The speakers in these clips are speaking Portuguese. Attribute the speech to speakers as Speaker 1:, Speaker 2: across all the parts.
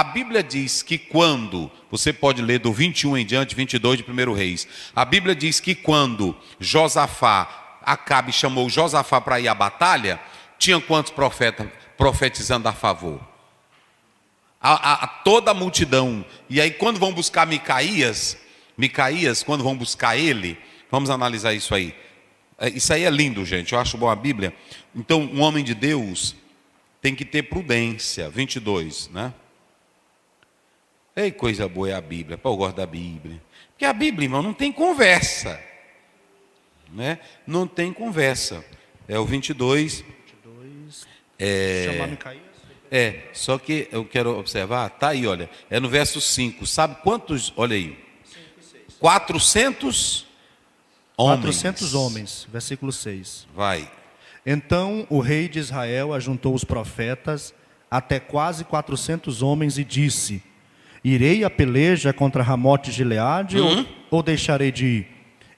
Speaker 1: A Bíblia diz que quando, você pode ler do 21 em diante, 22 de 1 Reis. A Bíblia diz que quando Josafá, Acabe chamou Josafá para ir à batalha, tinha quantos profetas profetizando a favor? Toda a multidão. E aí quando vão buscar Micaías, quando vão buscar ele, vamos analisar isso aí. Isso aí é lindo, gente, eu acho bom a Bíblia. Então, um homem de Deus tem que ter prudência. 22, né? Ei, coisa boa é a Bíblia. Pô, eu gosto da Bíblia. Porque a Bíblia, irmão, não tem conversa, né? Não tem conversa. É o 22.
Speaker 2: Chamar Micaías?
Speaker 1: Só que eu quero observar, tá aí, olha. É no verso 5. Sabe quantos, olha aí. 400 homens.
Speaker 2: 400 homens, versículo 6.
Speaker 1: Vai.
Speaker 2: Então o rei de Israel ajuntou os profetas, até quase 400 homens, e disse: irei à peleja contra Ramote de Gileade, ou deixarei de ir?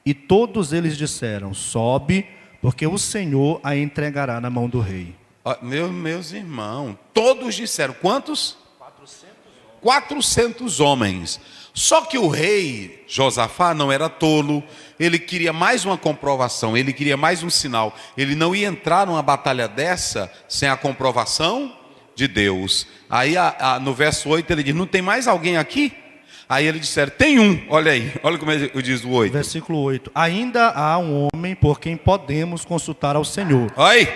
Speaker 2: E todos eles disseram: sobe, porque o Senhor a entregará na mão do rei.
Speaker 1: Meus irmãos, todos disseram, quantos? 400 homens. Só que o rei Josafá não era tolo, ele queria mais uma comprovação, ele queria mais um sinal. Ele não ia entrar numa batalha dessa sem a comprovação de Deus. Aí no verso 8 ele diz: não tem mais alguém aqui? Aí eles disseram: tem um. Olha aí, olha como ele diz o 8.
Speaker 2: Versículo 8: ainda há um homem por quem podemos consultar ao Senhor.
Speaker 1: Oi.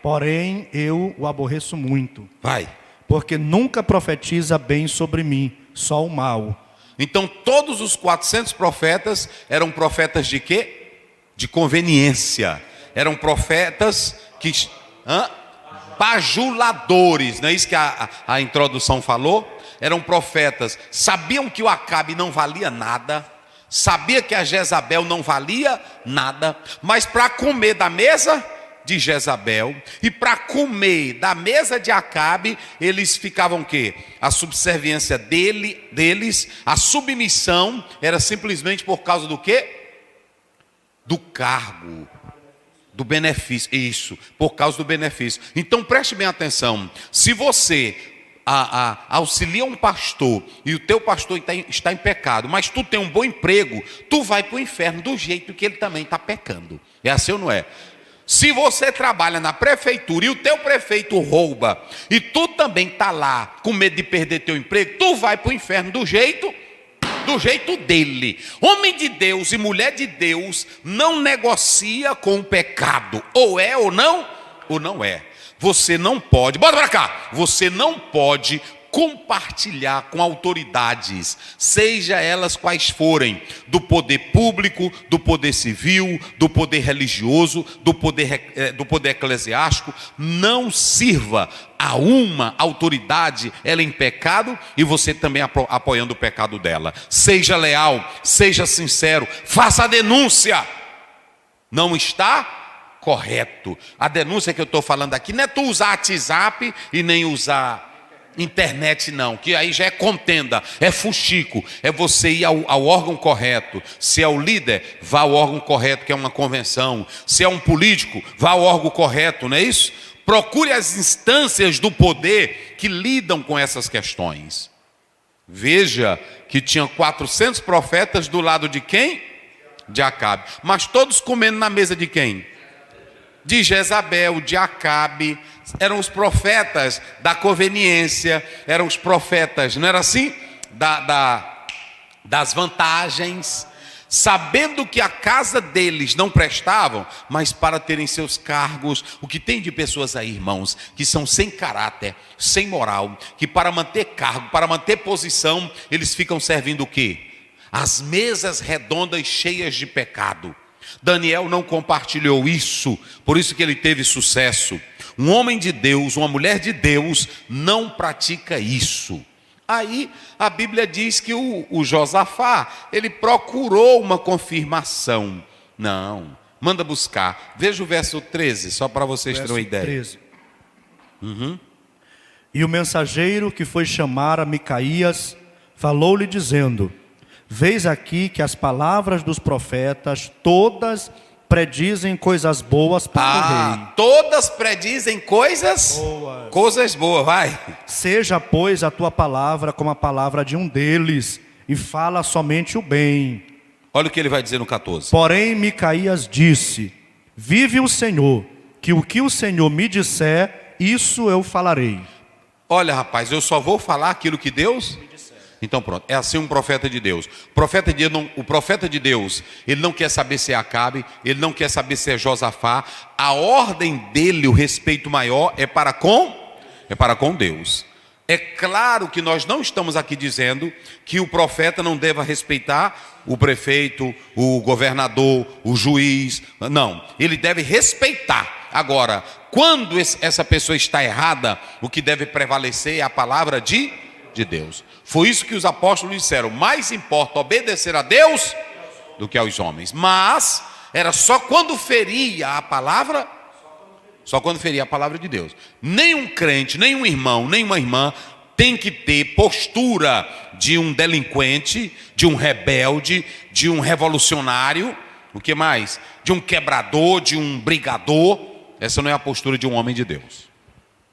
Speaker 2: Porém eu o aborreço muito.
Speaker 1: Vai.
Speaker 2: Porque nunca profetiza bem sobre mim, só o mal.
Speaker 1: Então todos os 400 profetas eram profetas de quê? De conveniência. Eram profetas que... bajuladores, não é isso que a introdução falou? Eram profetas, sabiam que o Acabe não valia nada, sabia que a Jezabel não valia nada, mas para comer da mesa de Jezabel e para comer da mesa de Acabe, eles ficavam o quê? A subserviência deles, a submissão era simplesmente por causa do quê? Do cargo, do benefício. Isso, por causa do benefício. Então preste bem atenção. Se você auxilia um pastor e o teu pastor está em pecado, mas tu tem um bom emprego, tu vai para o inferno do jeito que ele também está pecando. É assim ou não é? Se você trabalha na prefeitura e o teu prefeito rouba e tu também está lá com medo de perder teu emprego, tu vai para o inferno do jeito dele. Homem de Deus e mulher de Deus não negocia com o pecado. Ou é ou não é. Você não pode, bota para cá, você não pode compartilhar com autoridades, seja elas quais forem, do poder público, do poder civil, do poder religioso, do poder eclesiástico. Não sirva a uma autoridade, ela em pecado, e você também apoiando o pecado dela. Seja leal, seja sincero, faça a denúncia. Não está correto. A denúncia que eu estou falando aqui não é tu usar WhatsApp e nem usar internet não, que aí já é contenda, é fuxico. É você ir ao órgão correto. Se é o líder, vá ao órgão correto, que é uma convenção. Se é um político, vá ao órgão correto, não é isso? Procure as instâncias do poder que lidam com essas questões. Veja que tinha 400 profetas do lado de quem? De Acabe. Mas todos comendo na mesa de quem? De Jezabel, de Acabe. Eram os profetas da conveniência, eram os profetas, não era assim? Das vantagens, sabendo que a casa deles não prestavam, mas para terem seus cargos. O que tem de pessoas aí, irmãos, que são sem caráter, sem moral, que para manter cargo, para manter posição, eles ficam servindo o quê? As mesas redondas cheias de pecado. Daniel não compartilhou isso, por isso que ele teve sucesso. Um homem de Deus, uma mulher de Deus não pratica isso. Aí a Bíblia diz que o Josafá, ele procurou uma confirmação. Não, manda buscar. Veja o verso 13, só para vocês terem uma ideia. 13.
Speaker 2: E o mensageiro que foi chamar a Micaías falou-lhe dizendo: vês aqui que as palavras dos profetas todas predizem coisas boas para o rei.
Speaker 1: Todas predizem coisas boas, vai.
Speaker 2: Seja, pois, a tua palavra como a palavra de um deles, e fala somente o bem.
Speaker 1: Olha o que ele vai dizer no 14.
Speaker 2: Porém, Micaías disse: vive o Senhor, que o Senhor me disser, isso eu falarei.
Speaker 1: Olha, rapaz, eu só vou falar aquilo que Deus... Então pronto, é assim um profeta de Deus. O profeta de Deus, ele não quer saber se é Acabe, ele não quer saber se é Josafá. A ordem dele, o respeito maior é para com Deus. É claro que nós não estamos aqui dizendo que o profeta não deva respeitar o prefeito, o governador, o juiz. Não, ele deve respeitar. Agora, quando essa pessoa está errada, o que deve prevalecer é a palavra de Deus. Foi isso que os apóstolos disseram: mais importa obedecer a Deus do que aos homens. Mas era só quando feria a palavra, de Deus. Nenhum crente, nenhum irmão, nenhuma irmã tem que ter postura de um delinquente, de um rebelde, de um revolucionário, o que mais? De um quebrador, de um brigador. Essa não é a postura de um homem de Deus.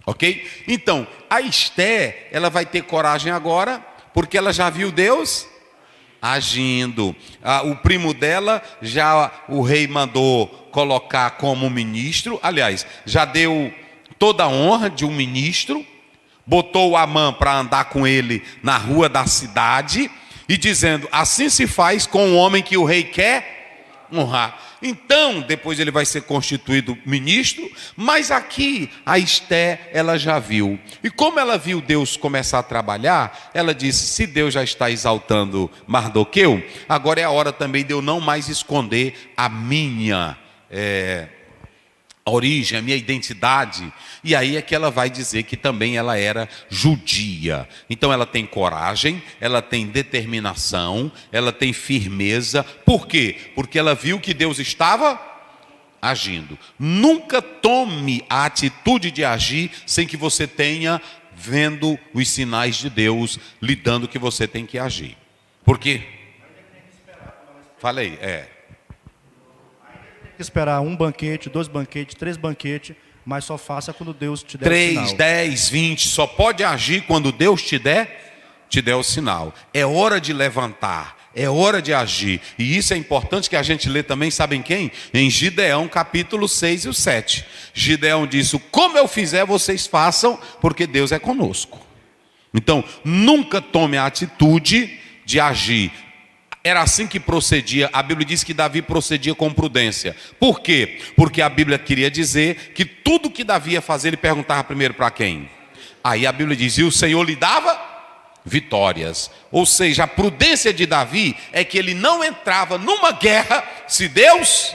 Speaker 1: Ok? Então, a Esté, ela vai ter coragem agora, porque ela já viu Deus agindo. O primo dela, já o rei mandou colocar como ministro. Aliás, já deu toda a honra de um ministro. Botou o Amã para andar com ele na rua da cidade. E dizendo, assim se faz com o homem que o rei quer honrar. Então, depois ele vai ser constituído ministro, mas aqui a Esté, ela já viu. E como ela viu Deus começar a trabalhar, ela disse: se Deus já está exaltando Mardoqueu, agora é a hora também de eu não mais esconder a minha origem, a minha identidade. E aí é que ela vai dizer que também ela era judia. Então ela tem coragem, ela tem determinação, ela tem firmeza. Por quê? Porque ela viu que Deus estava agindo. Nunca tome a atitude de agir sem que você tenha vendo os sinais de Deus lhe dando que você tem que agir. Por quê? Falei,
Speaker 2: esperar um banquete, 2 banquetes, 3 banquetes, mas só faça quando Deus te der
Speaker 1: 3,
Speaker 2: o sinal.
Speaker 1: 10, 20, só pode agir quando Deus te der o sinal. É hora de levantar, é hora de agir. E isso é importante que a gente lê também, sabem quem? Em Gideão, capítulo 6 e o 7. Gideão disse: como eu fizer, vocês façam, porque Deus é conosco. Então, nunca tome a atitude de agir. Era assim que procedia. A Bíblia diz que Davi procedia com prudência. Por quê? Porque a Bíblia queria dizer que tudo que Davi ia fazer, ele perguntava primeiro para quem? Aí a Bíblia diz: e o Senhor lhe dava vitórias. Ou seja, a prudência de Davi é que ele não entrava numa guerra se Deus...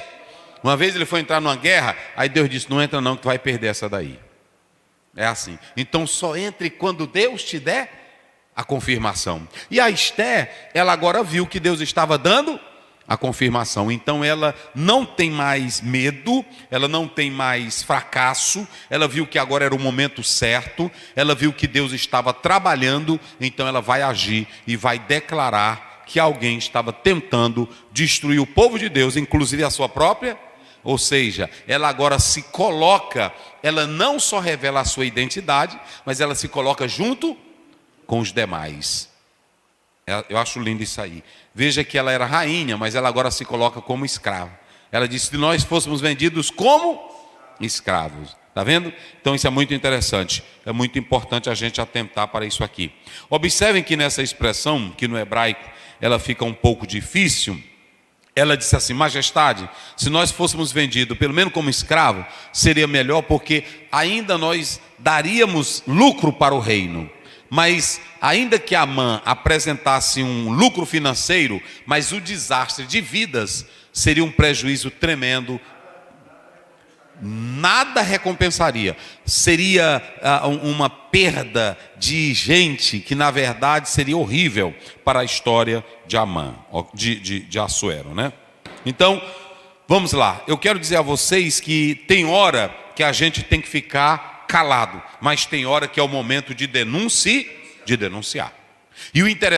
Speaker 1: Uma vez ele foi entrar numa guerra, aí Deus disse: não entra não, que tu vai perder essa daí. É assim. Então só entre quando Deus te der a confirmação. E a Esté, ela agora viu que Deus estava dando a confirmação. Então ela não tem mais medo, ela não tem mais fracasso. Ela viu que agora era o momento certo. Ela viu que Deus estava trabalhando. Então ela vai agir e vai declarar que alguém estava tentando destruir o povo de Deus, inclusive a sua própria. Ou seja, ela agora se coloca, ela não só revela a sua identidade, mas ela se coloca junto com os demais. Eu acho lindo isso aí. Veja que ela era rainha, mas ela agora se coloca como escrava. Ela disse: se nós fôssemos vendidos como escravos. Está vendo? Então isso é muito interessante. É muito importante a gente atentar para isso aqui. Observem que nessa expressão, que no hebraico ela fica um pouco difícil. Ela disse assim: majestade, se nós fôssemos vendidos pelo menos como escravo, seria melhor, porque ainda nós daríamos lucro para o reino. Mas ainda que Amã apresentasse um lucro financeiro, mas o desastre de vidas seria um prejuízo tremendo. Nada recompensaria. Seria uma perda de gente que na verdade seria horrível para a história de Amã, de Assuero, né? Então, vamos lá. Eu quero dizer a vocês que tem hora que a gente tem que ficar calado, mas tem hora que é o momento de denunciar. E o interessante